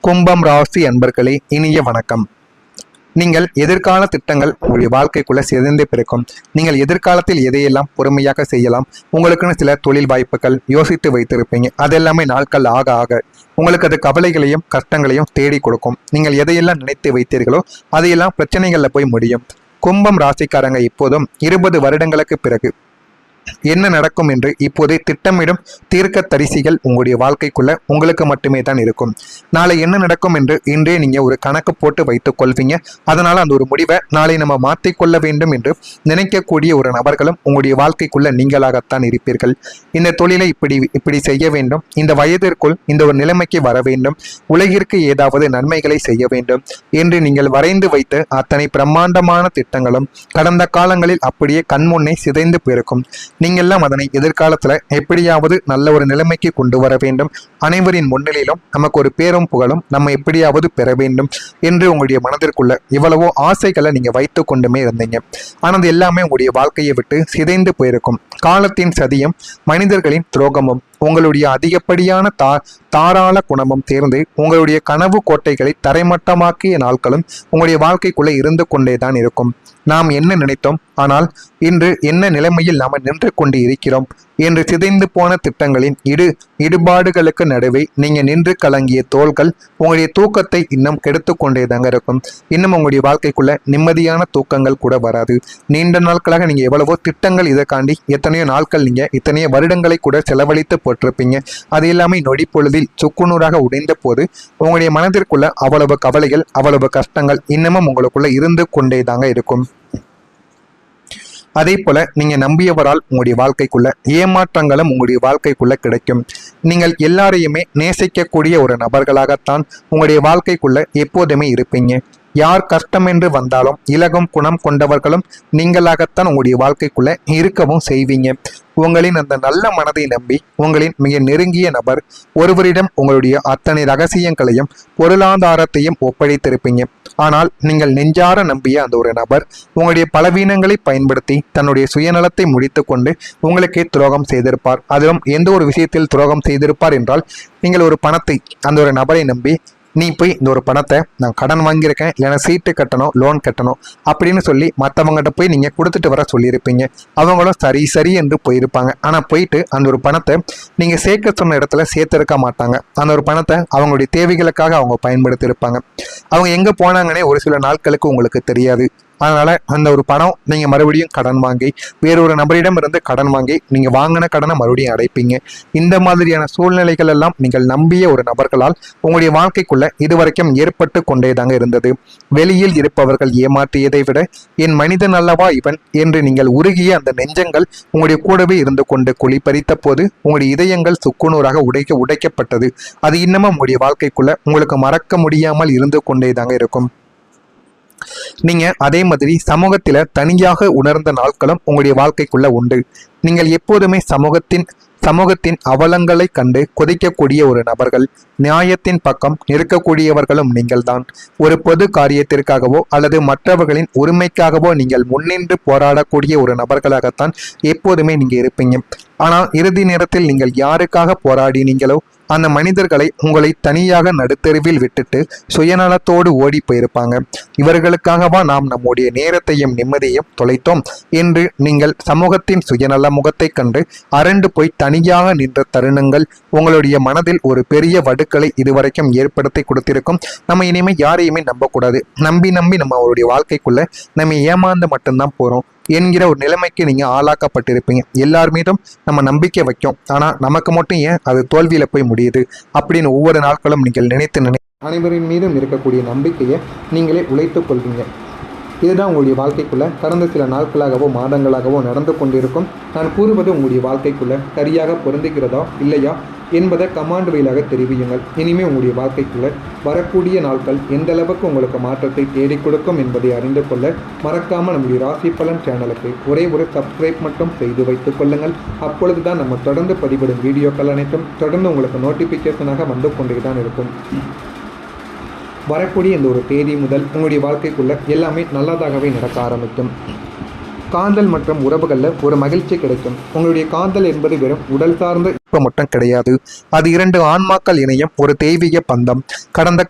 கும்பம் ராசி அன்பர்களே, இனிய வணக்கம். நீங்கள் எதிர்கால திட்டங்கள் உங்களுடைய வாழ்க்கைக்குள்ள சிதைந்து பிறக்கும். நீங்கள் எதிர்காலத்தில் எதையெல்லாம் பொறுமையாக செய்யலாம், உங்களுக்குன்னு சில தொழில் வாய்ப்புகள் யோசித்து வைத்திருப்பீங்க. அதெல்லாமே நாட்கள் ஆக ஆக உங்களுக்கு அது கவலைகளையும் கஷ்டங்களையும் தேடி கொடுக்கும். நீங்கள் எதையெல்லாம் நினைத்து வைத்தீர்களோ அதையெல்லாம் பிரச்சனைகளில் போய் முடியும். கும்பம் ராசிக்காரங்க இப்போதும் 20 வருடங்களுக்கு பிறகு என்ன நடக்கும் என்று இப்போதே திட்டமிடும் தீர்க்க தரிசிகள் உங்களுடைய வாழ்க்கைக்குள்ள உங்களுக்கு மட்டுமே தான் இருக்கும். நாளை என்ன நடக்கும் என்று இன்றே நீங்க ஒரு கணக்கு போட்டு வைத்துக் கொள்வீங்க. அதனால அந்த ஒரு முடிவை நாளை நம்ம மாற்றிக்கொள்ள வேண்டும் என்று நினைக்கக்கூடிய ஒரு நபர்களும் உங்களுடைய வாழ்க்கைக்குள்ள நீங்களாகத்தான் இருப்பீர்கள். இந்த தொழிலை இப்படி செய்ய வேண்டும், இந்த வயதிற்குள் இந்த ஒரு நிலைமைக்கு வர வேண்டும், உலகிற்கு ஏதாவது நன்மைகளை செய்ய வேண்டும் என்று நீங்கள் வரைந்து வைத்து அத்தனை பிரம்மாண்டமான திட்டங்களும் கடந்த காலங்களில் அப்படியே கண்முன்னே சிதைந்து போயிருக்கும். நீங்கள்லாம் அதனை எதிர்காலத்துல எப்படியாவது நல்ல ஒரு நிலைமைக்கு கொண்டு வர வேண்டும், அனைவரின் முன்னிலையிலும் நமக்கு ஒரு பேரும் புகழும் நம்ம எப்படியாவது பெற வேண்டும் என்று உங்களுடைய மனதிற்குள்ள இவ்வளவோ ஆசைகளை நீங்க வைத்து கொண்டுமே இருந்தீங்க. ஆனால் அது எல்லாமே உங்களுடைய வாழ்க்கையை விட்டு சிதைந்து போயிருக்கும். காலத்தின் சதியும் மனிதர்களின் துரோகமும் உங்களுடைய அதிகப்படியான தாராள குணமும் தேர்ந்து உங்களுடைய கனவு கோட்டைகளை தரைமட்டமாக்கிய நாட்களும் உங்களுடைய வாழ்க்கைக்குள்ளே இருந்து கொண்டேதான் இருக்கும். நாம் என்ன நினைத்தோம், ஆனால் இன்று என்ன நிலைமையில் நாம் நின்று கொண்டு இருக்கிறோம் என்று சிதைந்து போன திட்டங்களின் இடுபாடுகளுக்கு நடுவே நீங்க நின்று கலங்கிய தோள்கள் உங்களுடைய தூக்கத்தை இன்னும் கெடுத்து கொண்டேதாங்க இருக்கும். இன்னும் உங்களுடைய வாழ்க்கைக்குள்ள நிம்மதியான தூக்கங்கள் கூட வராது. நீண்ட நாட்களாக நீங்க எவ்வளவோ திட்டங்கள் இதற்காண்டி எத்தனையோ நாட்கள் நீங்க இத்தனையோ வருடங்களை கூட செலவழித்து போட்டிருப்பீங்க. அது எல்லாமே நொடி பொழுதில் சுக்குநூறாக உடைந்த போது உங்களுடைய மனதிற்குள்ள அவ்வளவு கவலைகள் அவ்வளவு கஷ்டங்கள் இன்னமும் உங்களுக்குள்ள இருந்து கொண்டேதாங்க இருக்கும். அதே போல நீங்க நம்பியவரால் உங்களுடைய வாழ்க்கைக்குள்ள ஏமாற்றங்களும் உங்களுடைய வாழ்க்கைக்குள்ள கிடைக்கும். நீங்கள் எல்லாரையுமே நேசிக்கக்கூடிய ஒரு நபர்களாகத்தான் உங்களுடைய வாழ்க்கைக்குள்ள எப்போதுமே இருப்பீங்க. யார் கஷ்டம் என்று வந்தாலும் இலகும் குணம் கொண்டவர்களும் நீங்களாகத்தான் உங்களுடைய வாழ்க்கைக்குள்ள இருக்கவும் செய்வீங்க. உங்களின் அந்த நல்ல மனதை நம்பி உங்களின் மிக நெருங்கிய நபர் ஒருவரிடம் உங்களுடைய அத்தனை ரகசியங்களையும் பொருளாதாரத்தையும் ஒப்படைத்திருப்பீங்க. ஆனால் நீங்கள் நெஞ்சார நம்பிய அந்த ஒரு நபர் உங்களுடைய பலவீனங்களை பயன்படுத்தி தன்னுடைய சுயநலத்தை முடித்து கொண்டு உங்களுக்கே துரோகம் செய்திருப்பார். அதிலும் எந்த ஒரு விஷயத்தில் துரோகம் செய்திருப்பார் என்றால், நீங்கள் ஒரு பணத்தை அந்த ஒரு நபரை நம்பி நீ போய் இந்த ஒரு பணத்தை நான் கடன் வாங்கியிருக்கேன், இல்லைன்னா சீட்டு கட்டணும், லோன் கட்டணும் அப்படின்னு சொல்லி மற்றவங்ககிட்ட போய் நீங்கள் கொடுத்துட்டு வர சொல்லியிருப்பீங்க. அவங்களும் சரி என்று போயிருப்பாங்க. ஆனால் போயிட்டு அந்த ஒரு பணத்தை நீங்கள் சேர்க்க சொன்ன இடத்துல சேர்த்திருக்க மாட்டாங்க. அந்த ஒரு பணத்தை அவங்களுடைய தேவைகளுக்காக அவங்க பயன்படுத்தியிருப்பாங்க. அவங்க எங்கே போனாங்கன்னே ஒரு சில நாட்களுக்கு உங்களுக்கு தெரியாது. அதனால அந்த ஒரு பணம் நீங்க மறுபடியும் கடன் வாங்கி வேறொரு நபரிடம் இருந்து கடன் வாங்கி நீங்க வாங்கின கடனை மறுபடியும் அடைப்பீங்க. இந்த மாதிரியான சூழ்நிலைகள் எல்லாம் நீங்கள் நம்பிய ஒரு நபர்களால் உங்களுடைய வாழ்க்கைக்குள்ள இதுவரைக்கும் ஏற்பட்டு கொண்டேதாங்க இருந்தது. வெளியில் இருப்பவர்கள் ஏமாற்றியதை விட என் மனிதன் அல்லவா இவன் என்று நீங்கள் உருகிய அந்த நெஞ்சங்கள் உங்களுடைய கூடவே இருந்து கொண்டு குழிப்பறித்த போது உங்களுடைய இதயங்கள் சுக்குநூறாக உடைக்கப்பட்டது. அது இன்னமும் உங்களுடைய வாழ்க்கைக்குள்ள உங்களுக்கு மறக்க முடியாமல் இருந்து கொண்டேதாங்க இருக்கும். நீங்க அதே மாதிரி சமூகத்தில தனியாக உணர்ந்த நாட்களும் உங்களுடைய வாழ்க்கைக்குள்ள உண்டு. நீங்கள் எப்போதுமே சமூகத்தின் அவலங்களை கண்டு கொதிக்கக்கூடிய ஒரு நபர்கள். நியாயத்தின் பக்கம் நிற்கக்கூடியவர்களும் நீங்கள்தான். ஒரு பொது காரியத்திற்காகவோ அல்லது மற்றவர்களின் உரிமைக்காகவோ நீங்கள் முன்னின்று போராடக்கூடிய ஒரு நபர்களாகத்தான் எப்போதுமே நீங்க இருப்பீங்க. ஆனால் இறுதி நேரத்தில் நீங்கள் யாருக்காக போராடினீங்களோ அந்த மனிதர்களை உங்களை தனியாக நடுத்தெருவில் விட்டுட்டு சுயநலத்தோடு ஓடி போயிருப்பாங்க. இவர்களுக்காகவா நாம் நம்முடைய நேரத்தையும் நிம்மதியையும் தொலைத்தோம் என்று நீங்கள் சமூகத்தின் சுயநல முகத்தை கண்டு அரண்டு போய் தனியாக நின்ற தருணங்கள் உங்களுடைய மனதில் ஒரு பெரிய வடுக்களை இதுவரைக்கும் ஏற்படுத்தி கொடுத்திருக்கும். நம்ம இனிமே யாரையுமே நம்பக்கூடாது. நம்பி நம்ம அவருடைய வாழ்க்கைக்குள்ள நம்ம ஏமாந்து மட்டும்தான் போறோம் என்கிற ஒரு நிலைமைக்கு நீங்க ஆளாக்கப்பட்டிருப்பீங்க. எல்லார் மீதும் நம்ம நம்பிக்கை வைக்கும், ஆனா நமக்கு மட்டும் ஏன் அது தோல்வியில போய் முடியுது அப்படின்னு ஒவ்வொரு நாட்களும் நீங்கள் நினைத்து அனைவரின் மீதும் இருக்கக்கூடிய நம்பிக்கையை நீங்களே உழைத்துக் கொள்வீங்க. இதுதான் உங்களுடைய வாழ்க்கைக்குள்ள கடந்த சில நாட்களாகவோ மாதங்களாகவோ நடந்து கொண்டிருக்கும். நான் கூறுவது உங்களுடைய வாழ்க்கைக்குள்ள சரியாக பொருந்துகிறதா இல்லையா என்பதை கமாண்ட் வழியாக தெரிவியுங்கள். இனிமேல் உங்களுடைய வாழ்க்கைக்குள்ள வரக்கூடிய நாட்கள் எந்த அளவுக்கு உங்களுக்கு மாற்றத்தை தேடி கொடுக்கும் என்பதை அறிந்து கொள்ள மறக்காமல் நம்முடைய ராசி பலன் சேனலுக்கு ஒரே ஒரு சப்ஸ்கிரைப் மட்டும் செய்து வைத்துக் கொள்ளுங்கள். அப்பொழுது தான் நம்ம தொடர்ந்து பதிவிடும் வீடியோக்கள் அனைத்தும் தொடர்ந்து உங்களுக்கு நோட்டிஃபிகேஷனாக வந்து கொண்டே தான் இருக்கும். வரக்கூடிய இந்த ஒரு தேதி முதல் உங்களுடைய வாழ்க்கைக்குள்ள எல்லாமே நல்லதாகவே நடக்க ஆரம்பிக்கும். காதல் மற்றும் உறவுகளில் ஒரு மகிழ்ச்சி கிடைக்கும். உங்களுடைய காதல் என்பது வெறும் உடல் சார்ந்த மட்டும் கிடையாது. அது 2 ஆன்மாக்கள் இணையும் ஒரு தெய்வீக பந்தம். கடந்த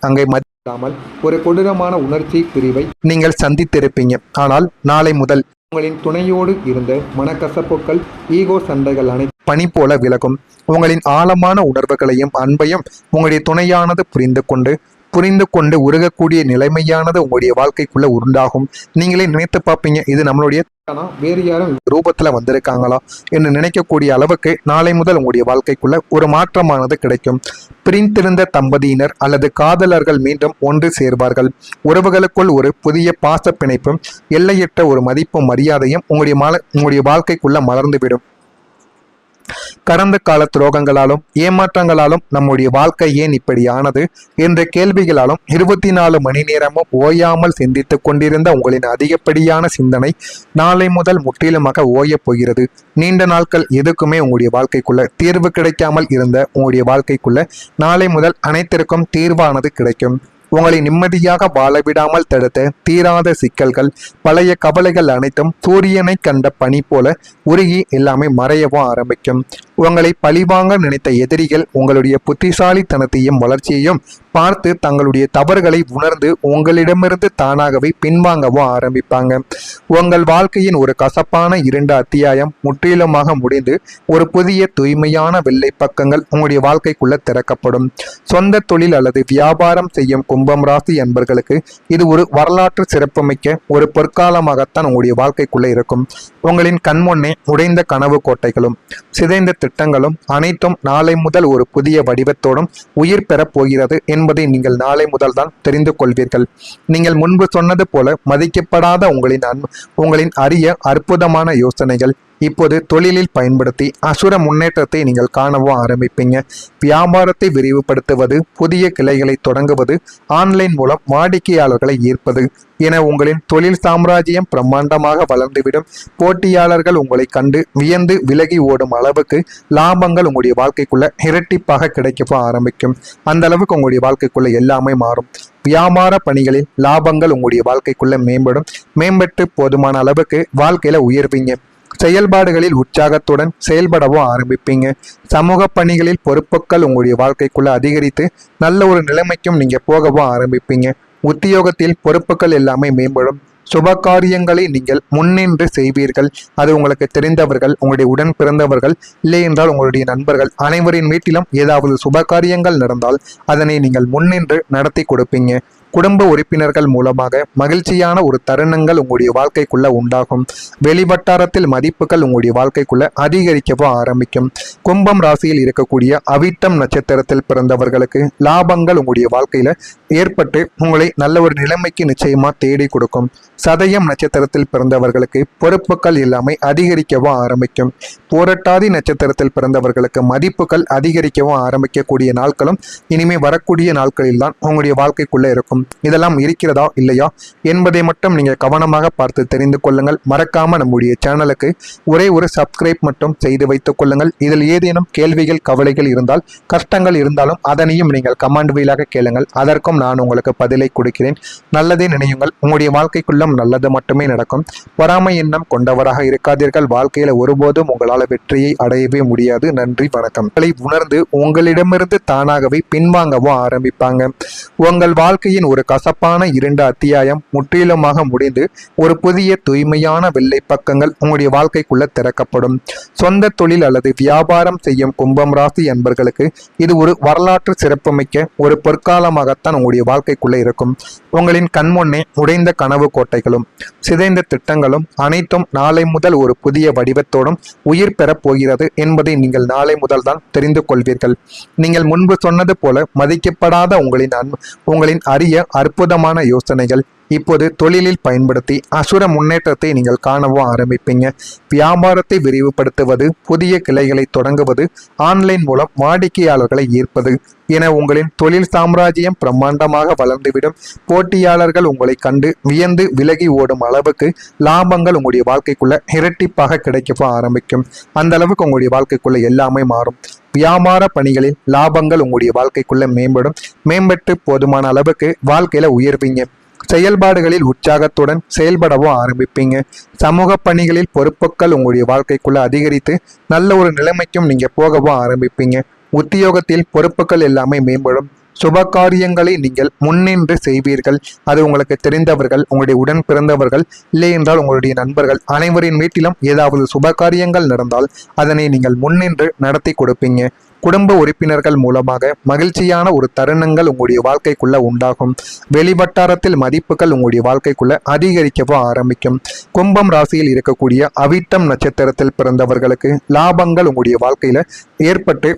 அங்கே மதிக்காமல் ஒரு கொடூரமான உணர்ச்சி பிரிவை நீங்கள் சந்தித்திருப்பீங்க. ஆனால் நாளை முதல் உங்களின் துணையோடு இருந்த மனக்கசப்புகள், ஈகோ சண்டைகள் அனைத்து பனி போல விலகும். உங்களின் ஆழமான உணர்வுகளையும் அன்பையும் உங்களுடைய துணையானது புரிந்து கொண்டு உருகக்கூடிய நிலைமையானது உங்களுடைய வாழ்க்கைக்குள்ள உண்டாகும். நீங்களே நினைத்து பார்ப்பீங்க, இது நம்மளுடைய வேறு யாரும் ரூபத்துல வந்திருக்காங்களா என்று நினைக்கக்கூடிய அளவுக்கு நாளை முதல் உங்களுடைய வாழ்க்கைக்குள்ள ஒரு மாற்றமானது கிடைக்கும். பிரிந்திருந்த தம்பதியினர் அல்லது காதலர்கள் மீண்டும் ஒன்று சேர்வார்கள். உறவுகளுக்குள் ஒரு புதிய பாச பிணைப்பும் எல்லையற்ற ஒரு மதிப்பும் மரியாதையும் உங்களுடைய வாழ்க்கைக்குள்ள மலர்ந்துவிடும். கடந்த கால துரோகங்களாலும் ஏமாற்றங்களாலும் நம்முடைய வாழ்க்கை ஏன் இப்படி ஆனது என்ற கேள்விகளாலும் 24 மணி நேரமும் ஓயாமல் சிந்தித்துக் கொண்டிருந்த உங்களின் அதிகப்படியான சிந்தனை நாளை முதல் முற்றிலுமாக ஓயப் போகிறது. நீண்ட நாட்கள் எதுக்குமே உங்களுடைய வாழ்க்கைக்குள்ள தீர்வு கிடைக்காமல் இருந்த உங்களுடைய வாழ்க்கைக்குள்ள நாளை முதல் அனைத்திற்கும் தீர்வானது கிடைக்கும். உங்களை நிம்மதியாக வாழவிடாமல் தடுத்த தீராத சிக்கல்கள், பழைய கவலைகள் அனைத்தும் சூரியனை கண்ட பனி போல உருகி எல்லாமே மறையவும் ஆரம்பிக்கும். உங்களை பழிவாங்க நினைத்த எதிரிகள் உங்களுடைய புத்திசாலித்தனத்தையும் வளர்ச்சியையும் பார்த்து தங்களுடைய தவறுகளை உணர்ந்து உங்களிடமிருந்து தானாகவே பின்வாங்கவும் ஆரம்பிப்பாங்க. உங்கள் வாழ்க்கையின் ஒரு கசப்பான 2 அத்தியாயம் முற்றிலுமாக முடிந்து ஒரு புதிய தூய்மையான வெள்ளை பக்கங்கள் உங்களுடைய வாழ்க்கைக்குள்ள திறக்கப்படும். சொந்த தொழில் அல்லது வியாபாரம் செய்யும் கும்பம் ராசி அன்பர்களுக்கு இது ஒரு வரலாற்று சிறப்புமிக்க ஒரு பொற்காலமாகத்தான் உங்களுடைய வாழ்க்கைக்குள்ள இருக்கும். உங்களின் கண்முன்னே உடைந்த கனவு கோட்டைகளும் சிதைந்த திட்டங்களும் அனைத்தும் நாளை முதல் ஒரு புதிய வடிவத்தோடும் உயிர் பெறப் போகிறது என்பதை நீங்கள் நாளை முதல் தான் தெரிந்து கொள்வீர்கள். நீங்கள் முன்பு சொன்னது போல மதிக்கப்படாத உங்களின் அரிய அற்புதமான யோசனைகள் இப்போது தொழிலில் பயன்படுத்தி அசுர முன்னேற்றத்தை நீங்கள் காணவும் ஆரம்பிப்பீங்க. வியாபாரத்தை விரிவுபடுத்துவது, புதிய கிளைகளை தொடங்குவது, ஆன்லைன் மூலம் வாடிக்கையாளர்களை ஈர்ப்பது என உங்களின் தொழில் சாம்ராஜ்யம் பிரம்மாண்டமாக வளர்ந்துவிடும். போட்டியாளர்கள் உங்களை கண்டு வியந்து விலகி ஓடும் அளவுக்கு லாபங்கள் உங்களுடைய வாழ்க்கைக்குள்ள இரட்டிப்பாக கிடைக்கவும் ஆரம்பிக்கும். அந்த அளவுக்கு உங்களுடைய வாழ்க்கைக்குள்ள எல்லாமே மாறும். வியாபார பணிகளில் லாபங்கள் உங்களுடைய வாழ்க்கைக்குள்ள மேம்பட்டு போதுமான அளவுக்கு வாழ்க்கையில உயர்வீங்க. செயல்பாடுகளில் உற்சாகத்துடன் செயல்படவும் ஆரம்பிப்பீங்க. சமூக பணிகளில் பொறுப்புகள் உங்களுடைய வாழ்க்கைக்குள்ள அதிகரித்து நல்ல ஒரு நிலைமைக்கும் நீங்க போகவும் ஆரம்பிப்பீங்க. உத்தியோகத்தில் பொறுப்புகள் எல்லாமே மேம்படும். சுப காரியங்களை நீங்கள் முன்னின்று செய்வீர்கள். அது உங்களுக்கு தெரிந்தவர்கள், உங்களுடைய உடன் பிறந்தவர்கள், இல்லை என்றால் உங்களுடைய நண்பர்கள் அனைவரின் வீட்டிலும் ஏதாவது சுப காரியங்கள் நடந்தால் அதனை நீங்கள் முன்னின்று நடத்தி கொடுப்பீங்க. குடும்ப உறுப்பினர்கள் மூலமாக மகிழ்ச்சியான ஒரு தருணங்கள் உங்களுடைய வாழ்க்கைக்குள்ள உண்டாகும். வெளிவட்டாரத்தில் மதிப்புகள் உங்களுடைய வாழ்க்கைக்குள்ள அதிகரிக்கவும் ஆரம்பிக்கும். கும்பம் ராசியில் இருக்கக்கூடிய அவிட்டம் நட்சத்திரத்தில் பிறந்தவர்களுக்கு லாபங்கள் உங்களுடைய வாழ்க்கையில ஏற்பட்டு உங்களை நல்ல ஒரு நிலைமைக்கு நிச்சயமா தேடி கொடுக்கும். சதயம் நட்சத்திரத்தில் பிறந்தவர்களுக்கு பொறுப்புகள் எல்லாமே அதிகரிக்கவும் ஆரம்பிக்கும். பூரட்டாதி நட்சத்திரத்தில் பிறந்தவர்களுக்கு மதிப்புகள் அதிகரிக்கவும் ஆரம்பிக்கக்கூடிய நாட்களும் இனிமே வரக்கூடிய நாட்களில் தான் உங்களுடைய வாழ்க்கைக்குள்ள இருக்கும். இதெல்லாம் இருக்கிறதா இல்லையா என்பதை மட்டும் நீங்க கவனமாக பார்த்து தெரிந்து கொள்ளுங்கள். மறக்காம நம்முடைய சேனலுக்கு ஒரே ஒரு சப்ஸ்கிரைப் மட்டும் செய்து வைத்துக் கொள்ளுங்கள். இதில் ஏதேனும் கேள்விகள், கவலைகள் இருந்தால், கஷ்டங்கள் இருந்தாலும் அதனையும் நீங்கள் கமெண்ட் வாயிலாக கேளுங்கள். அதற்கும் நான் உங்களுக்கு பதிலை கொடுக்கிறேன். நல்லதே நினையுங்கள். உங்களுடைய வாழ்க்கைக்குள்ளும் நல்லது மட்டுமே நடக்கும். பொறாமை எண்ணம் கொண்டவராக இருக்காதீர்கள். வாழ்க்கையில ஒருபோதும் உங்களால் வெற்றியை அடையவே முடியாது. நன்றி, வணக்கம். உணர்ந்து உங்களிடமிருந்து தானாகவே பின்வாங்கவும் ஆரம்பிப்பாங்க. உங்கள் வாழ்க்கையின் ஒரு கசப்பான 2 அத்தியாயம் முற்றிலுமாக முடிந்து ஒரு புதிய தூய்மையான வெள்ளை பக்கங்கள் உங்களுடைய வாழ்க்கைக்குள்ள திறக்கப்படும். சொந்த தொழில் அல்லது வியாபாரம் செய்யும் கும்பம் ராசி அன்பர்களுக்கு இது ஒரு வரலாற்று சிறப்புமிக்க ஒரு பொற்காலமாகத்தான் உங்களுடைய வாழ்க்கைக்குள்ள இருக்கும். உங்களின் கண்முன்னே உடைந்த கனவு கோட்டைகளும் சிதைந்த திட்டங்களும் அனைத்தும் நாளை முதல் ஒரு புதிய வடிவத்தோடும் உயிர் பெறப் போகிறது என்பதை நீங்கள் நாளை முதல் தான் தெரிந்து கொள்வீர்கள். நீங்கள் முன்பு சொன்னது போல மதிக்கப்படாத உங்களின் அரிய அற்புதமான யோசனைகள் இப்போது தொழிலில் பயன்படுத்தி அசுர முன்னேற்றத்தை நீங்கள் காணவும் ஆரம்பிப்பீங்க. வியாபாரத்தை விரிவுபடுத்துவது, புதிய கிளைகளை தொடங்குவது, ஆன்லைன் மூலம் வாடிக்கையாளர்களை ஈர்ப்பது என உங்களின் தொழில் சாம்ராஜ்யம் பிரம்மாண்டமாக வளர்ந்துவிடும். போட்டியாளர்கள் உங்களை கண்டு வியந்து விலகி ஓடும் அளவுக்கு லாபங்கள் உங்களுடைய வாழ்க்கைக்குள்ள இரட்டிப்பாக கிடைக்கவும் ஆரம்பிக்கும். அந்த அளவுக்கு உங்களுடைய வாழ்க்கைக்குள்ள எல்லாமே மாறும். வியாபார பணிகளில் லாபங்கள் உங்களுடைய வாழ்க்கைக்குள்ள மேம்பட்டு போதுமான அளவுக்கு வாழ்க்கையில உயர்வீங்க. செயல்பாடுகளில் உற்சாகத்துடன் செயல்படவும் ஆரம்பிப்பீங்க. சமூக பணிகளில் பொறுப்புகள் உங்களுடைய வாழ்க்கைக்குள்ள அதிகரித்து நல்ல ஒரு நிலைமைக்கும் நீங்க போகவும் ஆரம்பிப்பீங்க. உத்தியோகத்தில் பொறுப்புகள் எல்லாமே மேம்படும். சுபகாரியங்களை நீங்கள் முன்னின்று செய்வீர்கள். அது உங்களுக்கு தெரிந்தவர்கள், உங்களுடைய உடன் பிறந்தவர்கள், இல்லை என்றால் உங்களுடைய நண்பர்கள் அனைவரின் வீட்டிலும் ஏதாவது சுபகாரியங்கள் நடந்தால் அதனை நீங்கள் முன்னின்று நடத்தி கொடுப்பீங்க. குடும்ப உறுப்பினர்கள் மூலமாக மகிழ்ச்சியான ஒரு தருணங்கள் உங்களுடைய வாழ்க்கைக்குள்ள உண்டாகும். வெளிவட்டாரத்தில் மதிப்புகள் உங்களுடைய வாழ்க்கைக்குள்ள அதிகரிக்கவோ ஆரம்பிக்கும். கும்பம் ராசியில் இருக்கக்கூடிய அவிட்டம் நட்சத்திரத்தில் பிறந்தவர்களுக்கு லாபங்கள் உங்களுடைய வாழ்க்கையில ஏற்பட்டு